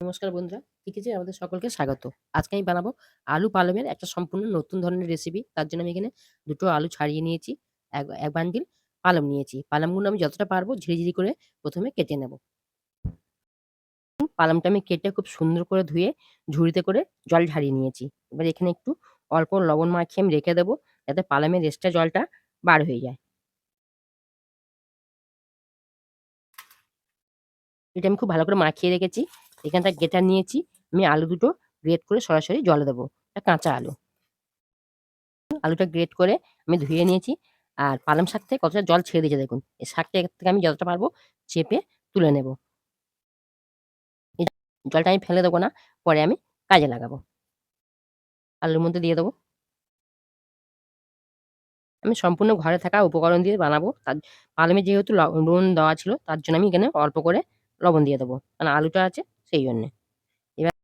নমস্কার বন্ধুরা, কিচেনে আমাদের সকলকে স্বাগত। আজকে আমি বানাবো আলু পালমের একটা সম্পূর্ণ নতুন ধরনের রেসিপি। তার জন্য আমি এখানে ২ টো আলু ছাড়িয়ে নিয়েছি। এক বান্ডিল পালম নিয়েছি। পালমগুলো আমি যতটা পারবো ঝিরি করে ১ম এ কেটে নেব। পালমটা আমি কেটে খুব সুন্দর করে ধুয়ে ঝুড়িতে করে জল ঝারিয়ে নিয়েছি। এবার এখানে একটু অল্প লবণ মাখিয়ে আমি রেখে দেবো, যাতে পালমের এক্সট্রা জলটা বার হয়ে যায়। এটা আমি খুব ভালো করে মাখিয়ে রেখেছি। এখানটায় গ্রেটার নিয়েছি। আমি আলু দুটো গ্রেট করে সরাসরি জলে দেবো। এটা কাঁচা আলু। আলুটা গ্রেট করে আমি ধুয়ে নিয়েছি। আর পালং শাক থেকে কতটা জল ছেড়ে দিয়েছে দেখুন। এই শাকটা এর থেকে আমি যতটা পারবো চেপে তুলে নেব। এই জলটা আমি ফেলে দেবো না, পরে আমি কাজে লাগাবো। আলুর মধ্যে দিয়ে দেবো। আমি সম্পূর্ণ ঘরে থাকা উপকরণ দিয়ে বানাবো। পালমে যেহেতু নুন দেওয়া ছিল, তার জন্য আমি এখানে অল্প করে লবণ দিয়ে দেবো। কারণ আলুটা আছে সেই জন্যে। এবার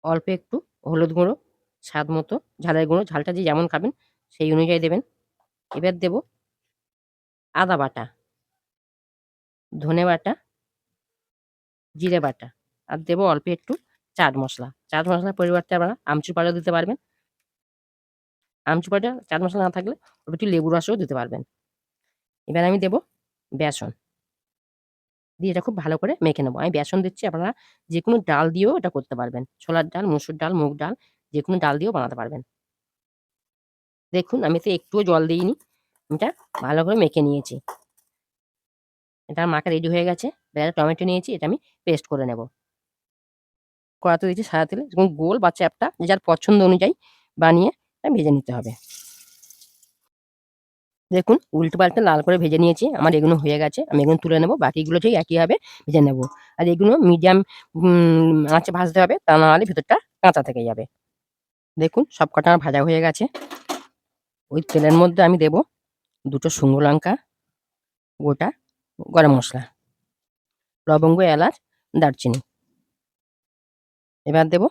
অল্প একটু হলুদ গুঁড়ো, স্বাদ মতো ঝালের গুঁড়ো, ঝালটা যে যেমন খাবেন সেই অনুযায়ী দেবেন। এবার দেবো আদা বাটা, ধনে বাটা, জিরে বাটা, আর দেবো অল্প একটু চাট মসলা। চাট মসলার পরিবর্তে আপনারা আমচুর পাউডার দিতে পারবেন। আমচুর পাউডার, চাট মসলা না থাকলে অল্প একটু লেবুর রসও দিতে পারবেন। এবার আমি দেবো বেসন। দিয়ে এটা খুব ভালো করে মেখে নেবো। আমি বেসন দিচ্ছি, আপনারা যেকোনো ডাল দিয়েও এটা করতে পারবেন। ছোলার ডাল, মসুর ডাল, মুগ ডাল, যেকোনো ডাল দিয়েও বানাতে পারবেন। দেখুন আমি এতে একটুও জল দিইনি। এটা ভালো করে মেখে নিয়েছি। এটা মাখা রেডি হয়ে গেছে। এবার একটা টমেটো নিয়েছি, এটা আমি পেস্ট করে নেব। কড়াতে দিয়েছি সাদা তেলে, এবং গোল বা চ্যাপ্টা যে যার পছন্দ অনুযায়ী বানিয়ে ভেজে নিতে হবে। দেখুন উল্টো-পাল্টে লাল করে ভেজে নিয়েছি। আমার এগুলো হয়ে গেছে। আমি এগুলো তুলে নেব। বাকিগুলো ঠিক একইভাবে ভেজে নেব। আর এগুলো মিডিয়াম আঁচে ভাজতে হবে। তা নাহলে ভেতরটা কাঁচা থেকে যাবে। দেখুন সব কটা আমার ভাজা হয়ে গেছে। ওই তেলের মধ্যে আমি দেব ২ টো শুকনো লঙ্কা, গোটা গরম মসলা, লবঙ্গ, এলাচ, দারচিনি। এবার দেব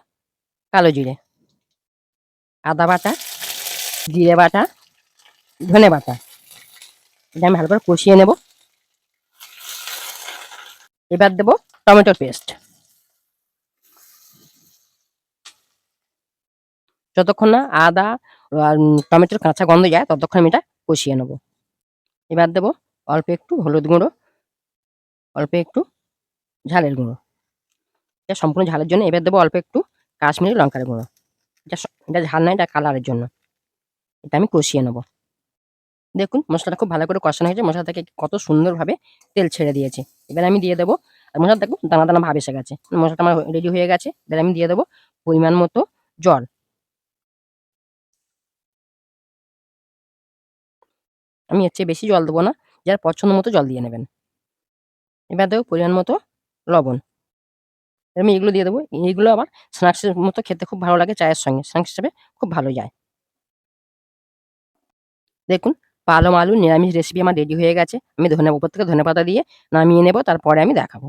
কালো জিরে, আদা বাটা, জিরে বাটা, ধনে বাটা। এটা আমি ভালো করে কষিয়ে নেব। এবার দেব টমেটোর পেস্ট। যতক্ষণ না আদা আর টমেটোর কাঁচা গন্ধ যায় ততক্ষণ আমি এটা কষিয়ে নেব। এবার দেব অল্প একটু হলুদ গুঁড়ো, অল্প একটু ঝালের গুঁড়ো। এটা সম্পূর্ণ ঝালের জন্য। এবার দেব অল্প একটু কাশ্মীরি লঙ্কার গুঁড়ো। এটা ঝাল না, এটা কালারের জন্য। এটা আমি কষিয়ে নেব। দেখুন মসলাটা খুব ভালো করে কষানো হয়েছে। মশলা থেকে কত সুন্দরভাবে তেল ছেড়ে দিয়েছে। এবার আমি দিয়ে দেব, আর মশলা দেখুন দানা, দানা ভাব এসে গেছে। মশলাটা আমার রেডি হয়ে গেছে। এবার আমি দিয়ে দেব পরিমাণ মতো জল। আমি এর চেয়ে বেশি জল দেব না। যার পছন্দ মতো জল দিয়ে নেবেন। এবার দেব পরিমাণ মতো লবণ। আমি এগুলো দিয়ে দেবো। এগুলো আবার স্ন্যাকস এর মতো খেতে খুব ভালো লাগে চায়ের সঙ্গে। স্ন্যাকস হিসেবে খুব ভালো যায়। দেখুন পালং আলু নিরামিষ রেসিপি আমার রেডি হয়ে গেছে। আমি উপর থেকে ধনেপাতা দিয়ে নামিয়ে নেব। তারপরে আমি দেখাবো।